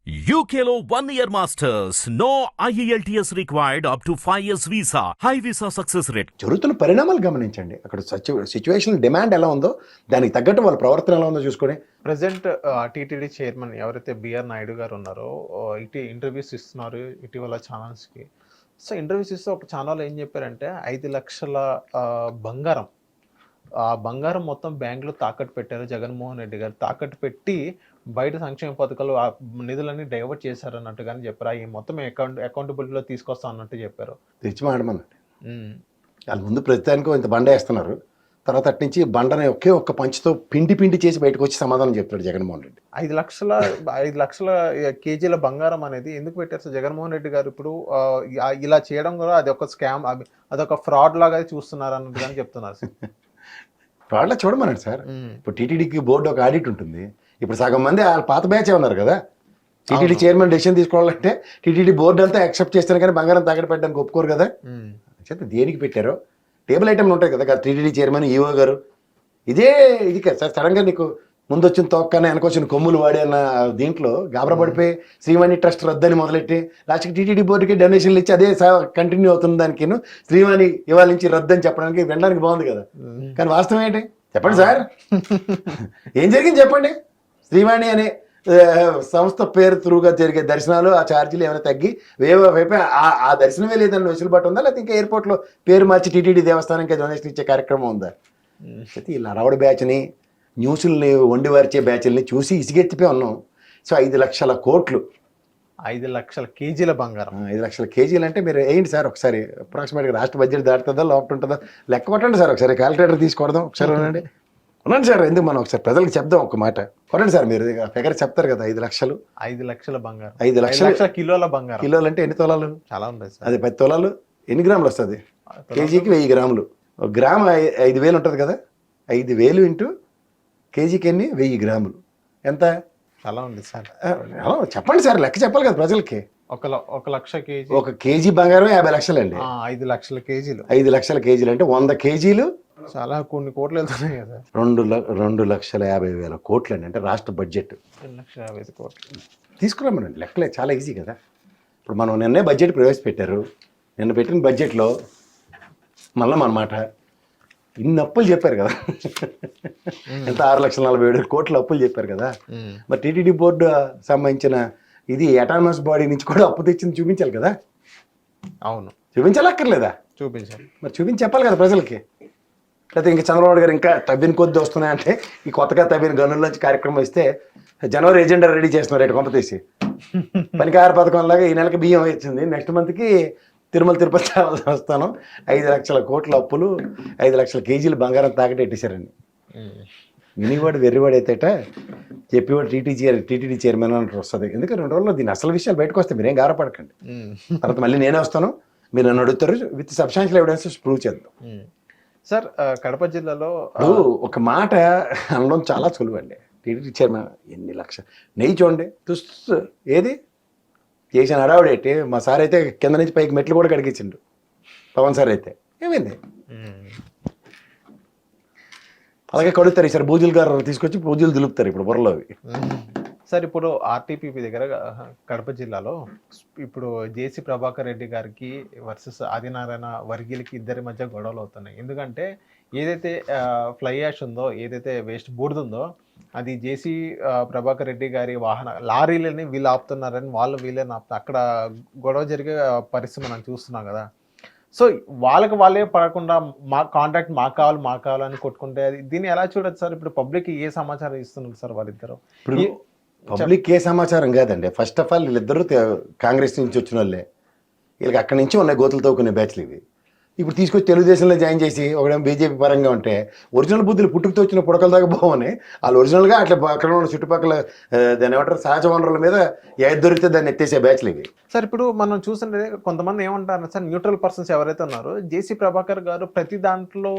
UKLO 1 year masters. No IELTS required up to 5 years visa. High visa success rate. జరుగుతున్న పరిణామాలు గమనించండి. అక్కడ situation demand ఎలా ఉందో దానికి తగ్గట్టు వాళ్ళ ప్రవర్తన ఎలా ఉందో చూసుకొని ప్రజెంట్ టీటీడీ చైర్మన్ ఎవరైతే బిఆర్ నాయుడు గారు ఉన్నారో ఇటు ఇంటర్వ్యూస్ ఇస్తున్నారు ఇటీవల ఛానల్స్కి. సో ఇంటర్వ్యూస్ ఇస్తే ఒక ఛానల్ ఏం చెప్పారంటే 5 లక్షల బంగారం, ఆ బంగారం మొత్తం బ్యాంకులో తాకట్టు పెట్టారు జగన్మోహన్ రెడ్డి గారు. తాకట్టు పెట్టి బయట సంక్షేమ పథకాలు ఆ నిధులన్నీ డైవర్ట్ చేశారు అన్నట్టుగానే చెప్పారు. ఈ మొత్తం అకౌంటబిలిటీలో తీసుకొస్తా అన్నట్టు చెప్పారు. తెచ్చి మాడమనండి. వాళ్ళ ముందు ప్రతిదానికి ఇంత బండ వేస్తున్నారు, తర్వాత అటు నుంచి బండని ఒకే ఒక్క పంచుతో పిండి చేసి బయటకు వచ్చి సమాధానం చెప్తాడు జగన్మోహన్ రెడ్డి. 5 లక్షల కేజీల బంగారం అనేది ఎందుకు పెట్టారు సార్ జగన్మోహన్ రెడ్డి గారు? ఇప్పుడు ఇలా చేయడం కూడా అది ఒక స్కామ్, అదొక ఫ్రాడ్ లాగా చూస్తున్నారు అన్నట్టుగానే చెప్తున్నారు సార్. ఫ్రాడ్లా చూడమనండి సార్. ఇప్పుడు టీటీడీకి బోర్డు ఒక ఆడిట్ ఉంటుంది. ఇప్పుడు సగం మంది వాళ్ళ పాత బ్యాచే ఉన్నారు కదా. టీటీడీ చైర్మన్ డెసిషన్ తీసుకోవాలంటే టీటీడీ బోర్డు అంతా యాక్సెప్ట్ చేస్తాను కానీ బంగారం తాకట్టు పెట్టడానికి ఒప్పుకోరు కదా. చెప్పి దేనికి పెట్టారో టేబుల్ ఐటమ్లు ఉంటాయి కదా టీటీడీ చైర్మన్ ఈఓ గారు. ఇది కదా సార్, సడన్గా నీకు ముందు వచ్చిన తోక్కనే వెనకొచ్చిన కొమ్ములు వాడి అన్న దీంట్లో గాబరా పడిపోయి శ్రీవాణి ట్రస్ట్ రద్దని మొదలెట్టి లాస్ట్కి టీటీడీ బోర్డుకి డొనేషన్లు ఇచ్చి అదే కంటిన్యూ అవుతుంది. దానికి శ్రీవాణి ఇవాళ నుంచి రద్దని చెప్పడానికి వినడానికి బాగుంది కదా, కానీ వాస్తవం ఏంటి చెప్పండి సార్? ఏం జరిగింది చెప్పండి? శ్రీవాణి అనే సంస్థ పేరు త్రూగా జరిగే దర్శనాలు ఆ ఛార్జీలు ఏమైనా తగ్గి వైపు ఆ దర్శనమే లేదని వెసులుబాటు ఉందా, లేకపోతే ఇంకా ఎయిర్పోర్ట్లో పేరు మార్చి టీటీడీ దేవస్థానానికి డొనేషన్ ఇచ్చే కార్యక్రమం ఉందా? అయితే ఈ లరవడి బ్యాచ్ని న్యూస్ని వండివార్చే బ్యాచ్ల్ని చూసి ఇసిగెత్తిపోయి ఉన్నాం. సో 5 లక్షల కోట్లు, 5 లక్షల కేజీల బంగారం. 5 లక్షల కేజీలు అంటే మీరు ఏంటి సార్ ఒకసారి అప్రాక్సిమేట్గా రాష్ట్ర బడ్జెట్ దాటుతుందా లోపల ఉంటుందా లెక్క కొట్టండి సార్. ఒకసారి క్యాలిక్యులేటర్ తీసుకోవడం ఒకసారి ఉండండి. ఉన్నాను సార్, ఎందుకు మనం ఒకసారి ప్రజలకు చెప్దాం ఒక మాట. కొనండి సార్, మీరు ఫిగర్ చెప్తారు కదా. 5 లక్షలు, 5 లక్షల బంగారం, 5 లక్షల కిలోల బంగారం. కిలోలు అంటే ఎన్ని తొలాలు? చాలా ఉంటాయి సార్. అది 10 తొలాలు ఎన్ని గ్రాములు వస్తుంది? కేజీకి 1000 గ్రాములు. ఒక గ్రాము 5000 ఉంటుంది కదా. 5000 ఇంటూ కేజీకి ఎన్ని? 1000 గ్రాములు. ఎంత? చాలా ఉంది సార్. చెప్పండి సార్, లెక్క చెప్పాలి కదా ప్రజలకి. 1 లక్ష కేజీ, 1 కేజీ బంగారం 50 లక్షలు అండి. 5 లక్షల కేజీలు, 5 లక్షల కేజీలు అంటే 100 కేజీలు చాలా కొన్ని కోట్లు వెళ్తున్నాయి కదా. 2,50,000 కోట్లు అండి. అంటే రాష్ట్ర బడ్జెట్ 2,50,000 కోట్లు తీసుకురామనండి. లెక్కలే చాలా ఈజీ కదా. ఇప్పుడు మనం నిన్నే బడ్జెట్ ప్రవేశపెట్టారు. నిన్న పెట్టిన బడ్జెట్లో మళ్ళీ మన మాట ఇన్ని అప్పులు చెప్పారు కదా. ఎంత 6,47,000 కోట్ల అప్పులు చెప్పారు కదా. మరి టీటీడీ బోర్డు సంబంధించిన ఇది అటానమస్ బాడీ నుంచి కూడా అప్పు తెచ్చింది చూపించాలి కదా. అవును, చూపించాలక్కర్లేదా? చూపించాలి. మరి చూపించి చెప్పాలి కదా ప్రజలకి. లేకపోతే ఇంకా చంద్రబాబు గారు ఇంకా తవ్విన కొద్ది వస్తున్నాయంటే ఈ కొత్తగా తవ్విన గనుల్లోంచి కార్యక్రమం ఇస్తే జనవరి ఎజెండా రెడీ చేస్తున్నారు రేటు కొంప తీసి. పనికార పథకంలాగా ఈ నెలకి బియ్యం వచ్చింది, నెక్స్ట్ మంత్కి తిరుమల తిరుపతి వస్తాను. 5 లక్షల కోట్ల అప్పులు, 5 లక్షల కేజీలు బంగారం తాకట్టు పెట్టేశారండి. వినివాడు వెర్రివాడు అయితేట చెప్పేవాడు టీటీడీ చైర్మన్ అంటే వస్తుంది. ఎందుకంటే 2 రోజుల్లో దీని అసలు విషయాలు బయటకు వస్తే మీరేం గారపడకండి. తర్వాత మళ్ళీ నేనే వస్తాను, మీరు నన్ను అడుగుతారు, విత్ సబ్స్టాన్షియల్ ఎవిడెన్స్ ప్రూవ్ చేద్దాం. సార్ కడప జిల్లాలో ఒక మాట అనడం చాలా సులువు అండి. టీటీడీ చైర్మన్ ఎన్ని లక్షలు నెయ్యి చూడండి తుస్తు ఏది చేసిన హడావుడేంటి. మా సార్ అయితే కింద నుంచి పైకి మెట్లు కూడా కడిగించిండు. పవన్ సార్ అయితే ఏమైంది? అలాగే కడుగుతారు. ఈసారి బూజులు గారు తీసుకొచ్చి బూజులు దులుపుతారు ఇప్పుడు బుర్రలో అవి. సార్ ఇప్పుడు ఆర్టీపీపీ దగ్గర కడప జిల్లాలో ఇప్పుడు జేసీ ప్రభాకర్ రెడ్డి గారికి వర్సెస్ ఆదినారాయణ వర్గీయులకి ఇద్దరి మధ్య గొడవలు అవుతున్నాయి. ఎందుకంటే ఏదైతే ఫ్లై యాష్ ఉందో, ఏదైతే వేస్ట్ బూడిదుందో అది జేసీ ప్రభాకర్ రెడ్డి గారి లారీలని వీళ్ళు ఆపుతున్నారని వీళ్ళని ఆపుతారు. అక్కడ గొడవ జరిగే పరిస్థితి మనం చూస్తున్నాం కదా. సో వాళ్ళే పడకుండా మా కాంట్రాక్ట్ మాకు కావాలని కొట్టుకుంటే దీన్ని ఎలా చూడొచ్చు సార్? ఇప్పుడు పబ్లిక్ ఏ సమాచారం ఇస్తున్నారు సార్ వాళ్ళిద్దరు? పబ్లిక్ ఏ సమాచారం కాదండి. ఫస్ట్ ఆఫ్ ఆల్ వీళ్ళిద్దరూ కాంగ్రెస్ నుంచి వచ్చిన వాళ్ళే. వీళ్ళకి అక్కడి నుంచి ఉన్నాయి గోతులు తవ్వుకునే బ్యాచ్లు ఇవి. ఇప్పుడు తీసుకొచ్చి తెలుగుదేశంలో జాయిన్ చేసి ఒకడేమో బీజేపీ పరంగా ఉంటే ఒరిజినల్ బుద్ధులు పుట్టుకుతో వచ్చిన పుడకల దాకా బాగున్నాయి. వాళ్ళు ఒరిజినల్గా అట్లా అక్కడ ఉన్న చుట్టుపక్కల దాన్ని ఏమంటారు సహజ వనరుల మీద ఏది దొరికితే దాన్ని ఎత్తేసే బ్యాచ్లు ఇవి. సార్ ఇప్పుడు మనం చూస్తుంటే కొంతమంది ఏమంటారు సార్, న్యూట్రల్ పర్సన్స్ ఎవరైతే ఉన్నారో జేసీ ప్రభాకర్ గారు ప్రతి దాంట్లో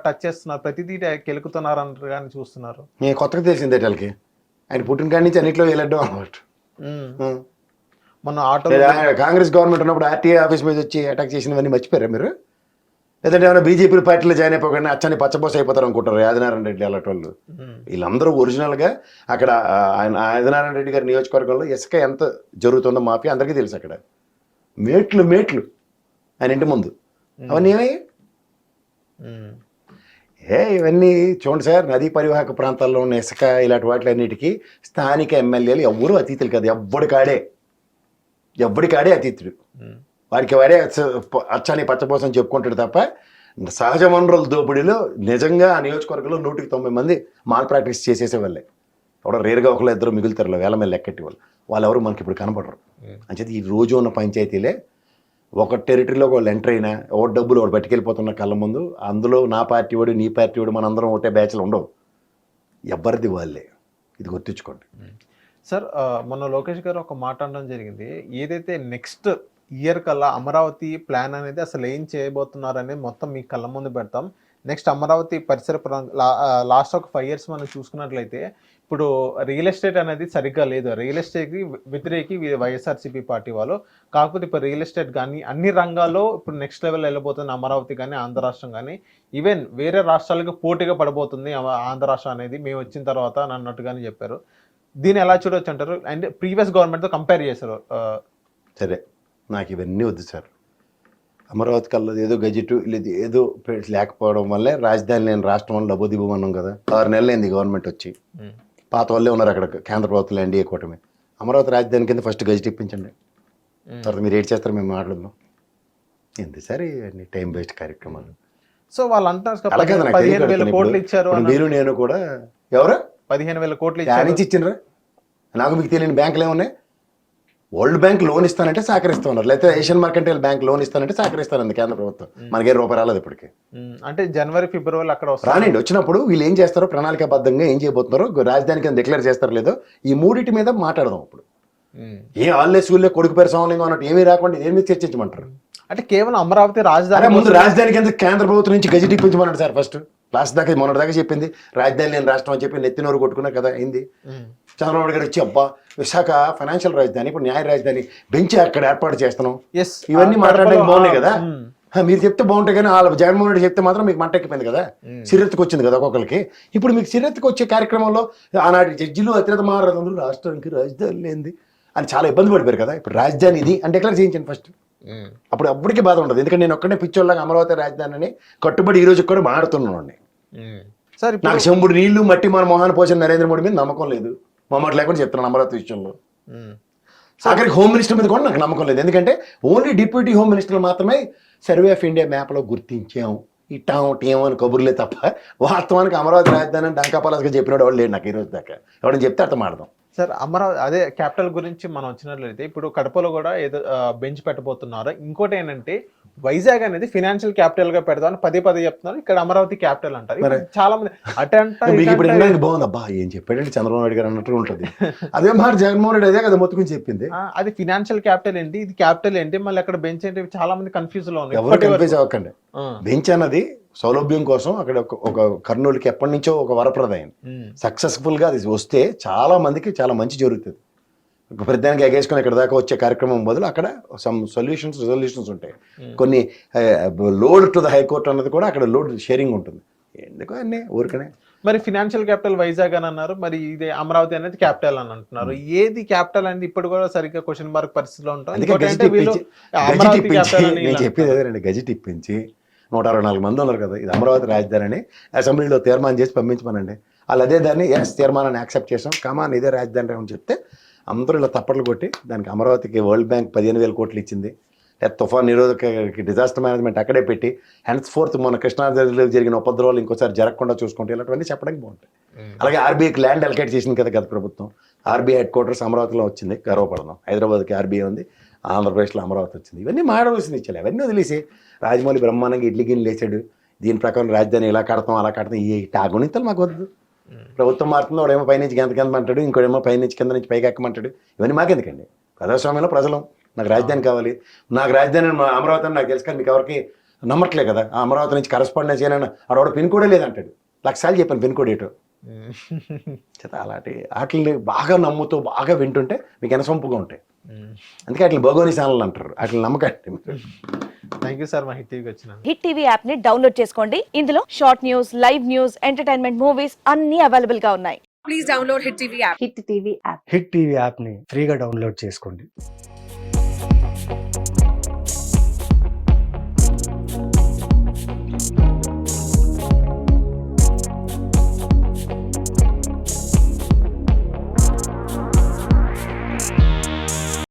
టచ్ చేస్తున్నారు, ప్రతిదీ కెలుకుతున్నారు అంటారు కానీ చూస్తున్నారు. నేను కొత్తగా తెలిసిందే వాళ్ళకి. ఆయన పుట్టిన కాడి నుంచి అన్నింటిలో వెళ్ళడం అన్నమాట. మన ఆటో కాంగ్రెస్ గవర్నమెంట్ ఉన్నప్పుడు ఆర్టీఐ ఆఫీస్ మీద వచ్చి అటాక్ చేసినవన్నీ మర్చిపోయారా మీరు? లేదంటే ఏమైనా బీజేపీ పార్టీలో జాయిన్ అయిపోకుండా అచ్చని పచ్చబోస అయిపోతారు అనుకుంటారు ఆదినారాయణ రెడ్డి అలాంటి వాళ్ళు. వీళ్ళందరూ ఒరిజినల్గా అక్కడ ఆయన ఆదినారాయణ రెడ్డి గారి నియోజకవర్గంలో ఇసుక ఎంత జరుగుతుందో మాఫియా అందరికీ తెలుసు. అక్కడ మేట్లు ఆయన ఇంటి ముందు అవన్నీ ఏమయ్యాయి? ఇవన్నీ చూడండి సార్, నదీ పరివాహక ప్రాంతాల్లో ఉన్న ఇసుక ఇలాంటి వాటిలన్నిటికీ స్థానిక ఎమ్మెల్యేలు ఎవ్వరూ అతీతులు కాదు. ఎవ్వడికాడే అతీతుడు. వాడికి వాడే అచ్చాని పచ్చపోసం చెప్పుకుంటాడు తప్ప సహజ వనరుల దోపిడీలో నిజంగా ఆ నియోజకవర్గంలో 190 మంది మాల్ ప్రాక్టీస్ చేసేసే వాళ్ళే. ఎవడో రేరుగా ఒకళ్ళు ఇద్దరు మిగులుతారు వేల మీద లెక్కెట్టి వాళ్ళు ఎవరు మనకి ఇప్పుడు కనపడరు. అంచేది ఈ రోజు ఉన్న పంచాయతీలే ఒక టెరిటరీలో వాళ్ళు ఎంటర్ అయినా ఓ డబ్బులు ఒకటి పట్టుకెళ్ళిపోతున్న కళ్ళ ముందు అందులో నా పార్టీ వాడు నీ పార్టీ వాడు మనందరం ఒకటే బ్యాచ్లు ఉండవు. ఎవరిది వాళ్ళే, ఇది గుర్తుంచుకోండి సార్. మొన్న లోకేష్ గారు ఒక మాట అనడం జరిగింది, ఏదైతే నెక్స్ట్ ఇయర్ కల్లా అమరావతి ప్లాన్ అనేది అసలు ఏం చేయబోతున్నారు అనేది మొత్తం మీ కళ్ళ ముందు పెడతాం. నెక్స్ట్ అమరావతి పరిసర లాస్ట్ ఒక 5 years మనం చూసుకున్నట్లయితే ఇప్పుడు రియల్ ఎస్టేట్ అనేది సరిగ్గా లేదు. రియల్ ఎస్టేట్కి వ్యతిరేకి వైఎస్ఆర్సీపీ పార్టీ వాళ్ళు. కాకపోతే ఇప్పుడు రియల్ ఎస్టేట్ కానీ అన్ని రంగాల్లో ఇప్పుడు నెక్స్ట్ లెవెల్ వెళ్ళబోతుంది అమరావతి కానీ ఆంధ్ర రాష్ట్రం కానీ. ఈవెన్ వేరే రాష్ట్రాలకు పోటీగా పడబోతుంది ఆంధ్ర రాష్ట్రం అనేది మేము వచ్చిన తర్వాత అన్నట్టుగానే చెప్పారు. దీన్ని ఎలా చూడవచ్చు అంటారు? అండ్ ప్రీవియస్ గవర్నమెంట్తో కంపేర్ చేశారు. సరే, నాకు ఇవన్నీ వద్దు సార్. అమరావతి కల్లా ఏదో గజెట్ లేదు ఏదో లేకపోవడం వల్లే రాజధాని లేని రాష్ట్రం వల్ల డబ్బుదిబ్బమన్నాం కదా. 6 నెలలు అయింది గవర్నమెంట్ వచ్చి. పాత వాళ్ళే ఉన్నారు అక్కడ కేంద్ర ప్రభుత్వం ఎన్డీఏ కూటమి. అమరావతి రాజధాని కింద ఫస్ట్ గజెట్ ఇప్పించండి, తర్వాత మీరు ఏడ్ చేస్తారు మేము మాట్లాడదాం. ఎందుకు సార్ ఇవన్నీ టైం వేస్ట్ కార్యక్రమాలు? సో వాళ్ళు అంటారు 15,000 కోట్లు ఇచ్చారు. మీరు నేను కూడా ఎవరు 15,000 కోట్లు ఇచ్చిండ్రా? నాకు మీకు తెలియని బ్యాంకులు ఏమున్నాయి? వరల్డ్ బ్యాంక్ లోన్ ఇస్తానంటే సహకరిస్తున్నారు, లేకపోతే ఏషియన్ మార్కెంటైల్ బ్యాంక్ లోన్ ఇస్తానంటే సహకరిస్తానండి కేంద్ర ప్రభుత్వం. మనకే రూపాయి రాలేదు ఇప్పటికి. అంటే జనవరి ఫిబ్రవరి అక్కడ రానండి. వచ్చినప్పుడు వీళ్ళు ఏం చేస్తారో ప్రణాళికాబద్ధంగా ఏం చేయబోతున్నారో రాజధాని కింద డిక్లేర్ చేస్తారో లేదో ఈ మూడింటి మీద మాట్లాడదాం. అప్పుడు ఏ ఆల్లే సూళ్ళే కొడుకు పేరు సోమలింగం అన్నట్టు ఏమీ రాకుండా ఏమి చర్చించమంటారు? అంటే కేవలం అమరావతి రాజధాని ముందు రాజధాని కింద కేంద్ర ప్రభుత్వం నుంచి గజెట్ ఇప్పించమన్నాడు సార్. ఫస్ట్ లాస్ట్ దాకా మొన్నటి దాకా చెప్పింది రాజధాని లేని రాష్ట్రం అని చెప్పి నెత్తినోరు కొట్టుకున్నా కదా అయింది. చంద్రబాబు గారు వచ్చి అబ్బా విశాఖ ఫైనాన్షియల్ రాజధాని ఇప్పుడు న్యాయ రాజధాని బెంచ్ అక్కడ ఏర్పాటు చేస్తున్నాం, ఇవన్నీ మాట్లాడడానికి బాగున్నాయి కదా. మీరు చెప్తే బాగుంటాయి కానీ వాళ్ళ జగన్మోహన్ రెడ్డి చెప్తే మాత్రం మీకు మంట ఎక్కిపోయింది కదా, సిరెత్తుకు వచ్చింది కదా ఒక్కొక్కరికి. ఇప్పుడు మీకు సిరెత్తుకు వచ్చే కార్యక్రమంలో ఆనాటి జడ్జిలు అత్యంత మహారాజులు రాష్ట్రానికి రాజధాని లేనిది అని చాలా ఇబ్బంది పడిపోయారు కదా. ఇప్పుడు రాజధాని ఇది అని డిక్లేర్ చేయించండి ఫస్ట్. అప్పటికి బాధ ఉండదు. ఎందుకంటే నేను ఒక్కడే పిచ్చోళ్ళగా అమరావతి రాజధాని అని కట్టుబడి ఈ రోజు కూడా మాడుతున్నాను. సార్ నాకు చెంబుడు నీళ్లు మట్టి మన మొహాన్ని పోసిన నరేంద్ర మోడీ మీద నమ్మకం లేదు, మొహమాట లేకుండా చెప్తున్నాను అమరావతి విషయంలో. ఆఖరికి హోమ్ మినిస్టర్ మీద కూడా నాకు నమ్మకం లేదు. ఎందుకంటే ఓన్లీ డిప్యూటీ హోమ్ మినిస్టర్ మాత్రమే సర్వే ఆఫ్ ఇండియా మ్యాప్లో గుర్తించాం ఇట్టాం టీం అని కబుర్లే తప్ప వాస్తవానికి అమరావతి రాజధాని అని డంకాపాలస్గా చెప్పినాడు ఎవరు లేడు నాకు ఈ రోజు దాకా. ఎవరైనా చెప్తే అర్థం ఆడదాం. సార్ అమరావతి అదే క్యాపిటల్ గురించి మనం వచ్చినట్లయితే ఇప్పుడు కడపలో కూడా ఏదో బెంచ్ పెట్టబోతున్నారు. ఇంకోటి ఏంటంటే వైజాగ్ అనేది ఫినాన్షియల్ క్యాపిటల్ గా పెడతామని పదే చెప్తున్నారు. ఇక్కడ అమరావతి క్యాపిటల్ అంటారు. చాలా మంది ఇప్పుడు బాగుంది అబ్బా ఏం చెప్పాడంటే చంద్రబాబు నాయుడు గారు అన్నట్టు ఉంటుంది. అదే మరి జగన్మోహన్ రెడ్డి అదే కదా మొత్తుకుని చెప్పింది. అది ఫినాన్షియల్ క్యాపిటల్ ఏంటి, ఇది క్యాపిటల్ ఏంటి, మళ్ళీ అక్కడ బెంచ్ ఏంటి, చాలా మంది కన్ఫ్యూజ్ లో ఉన్నారు. ఎవరు కన్ఫ్యూజ్ అవ్వకండి. బెంచ్ అన్నది సౌలభ్యం కోసం అక్కడ ఒక కర్నూలుకి ఎప్పటి నుంచో ఒక వరప్రదాయం. సక్సెస్ఫుల్ గా అది వస్తే చాలా మందికి చాలా మంచి జరుగుతుంది. ప్రతిదానికి ఎగేసుకొని ఇక్కడ దాకా వచ్చే కార్యక్రమం బదులు అక్కడ సమ్ రిజల్యూషన్స్ ఉంటాయి. కొన్ని లోడ్ టు ద హైకోర్టు అన్నది కూడా అక్కడ లోడ్ షేరింగ్ ఉంటుంది. ఎందుకు అన్నీ ఊరికనే. మరి ఫినాన్షియల్ క్యాపిటల్ వైజాగ్ అని అన్నారు, మరి ఇది అమరావతి అనేది క్యాపిటల్ అని అంటున్నారు. ఏది క్యాపిటల్ అనేది ఇప్పుడు కూడా సరిగ్గా క్వశ్చన్ మార్క్ పరిస్థితిలో ఉంటుంది. నేను చెప్పేది అదేనండి, గజెట్ ఇప్పించి 164 మంది ఉన్నారు కదా, ఇది అమరావతి రాజధాని అని అసెంబ్లీలో తీర్మానం చేసి పంపించమనండి. వాళ్ళు అదే దాన్ని తీర్మానాన్ని యాక్సెప్ట్ చేసాం కమాన్ ఇదే రాజధాని అని చెప్తే అందరూ ఇలా తప్పట్లు కొట్టి దానికి అమరావతికి వరల్డ్ బ్యాంక్ 15,000 కోట్లు ఇచ్చింది. తుఫాన్ నిరోధక డిజాస్టర్ మేనేజ్మెంట్ అక్కడే పెట్టి హెన్స్ ఫోర్త్ మన కృష్ణానదిలో జరిగిన ఉపద్రవాలు ఇంకోసారి జరగకుండా చూసుకుంటే ఇలాంటివన్నీ చెప్పడానికి బాగుంటాయి. అలాగే ఆర్బీఐకి ల్యాండ్ అలకేట్ చేసింది కదా గత ప్రభుత్వం. ఆర్బీఐ హెడ్ క్వార్టర్స్ అమరావతిలో వచ్చింది, గర్వపడదాం. హైదరాబాద్కి ఆర్బీఐ ఉంది, ఆంధ్రప్రదేశ్లో అమరావతి వచ్చింది. ఇవన్నీ మాడవలసింది ఇచ్చాలి. అవన్నీ వదిలేసి రాజమౌళి బ్రహ్మాండంగా ఇడ్లీ గిన్నెలు వేసాడు, దీని ప్రకారం రాజధాని ఇలా కడతాం అలా కడతాం, ఈ టాగుణితలు మాకు వద్దు. ప్రభుత్వం మారుతుంది, వాడేమో పైనుంచి కింద అంటాడు, ఇంకోడేమో పైనుంచి కింద నుంచి పైకి ఎక్కమంటాడు. ఇవన్నీ మాకెందుకండి? ప్రజాస్వామ్యంలో ప్రజలు నాకు రాజధాని కావాలి, నాకు రాజధాని అమరావతి అని నాకు తెలుసు కానీ మీకు ఎవరికి నమ్మట్లే కదా. ఆ అమరావతి నుంచి కరస్పాండెన్స్ ఏమైనా ఆడవాడు పిన్ కోడే లేదంటాడు. లక్షసార్లు చెప్పాను పిన్ కోడ్ ఏటో. అలాంటి వాటిని బాగా నమ్ముతూ బాగా వింటుంటే మీకు ఎనసొంపుగా ఉంటాయి. అందుకే వాటిని భగోని ఛానల్ అంటారు. వాటిని నమ్మకండి. థ్యాంక్ యూ సార్ మా హిట్ టీవీకి వచ్చిన హిట్ టీవీ యాప్ ని డౌన్లోడ్ చేసుకోండి. ఇందులో short news, live news, entertainment movies అన్ని అవైలబుల్ గా ఉన్నాయి. Please download Hit TV app. Hit TV app. Hit TV యాప్ని ఫ్రీగా డౌన్లోడ్ చేసుకోండి.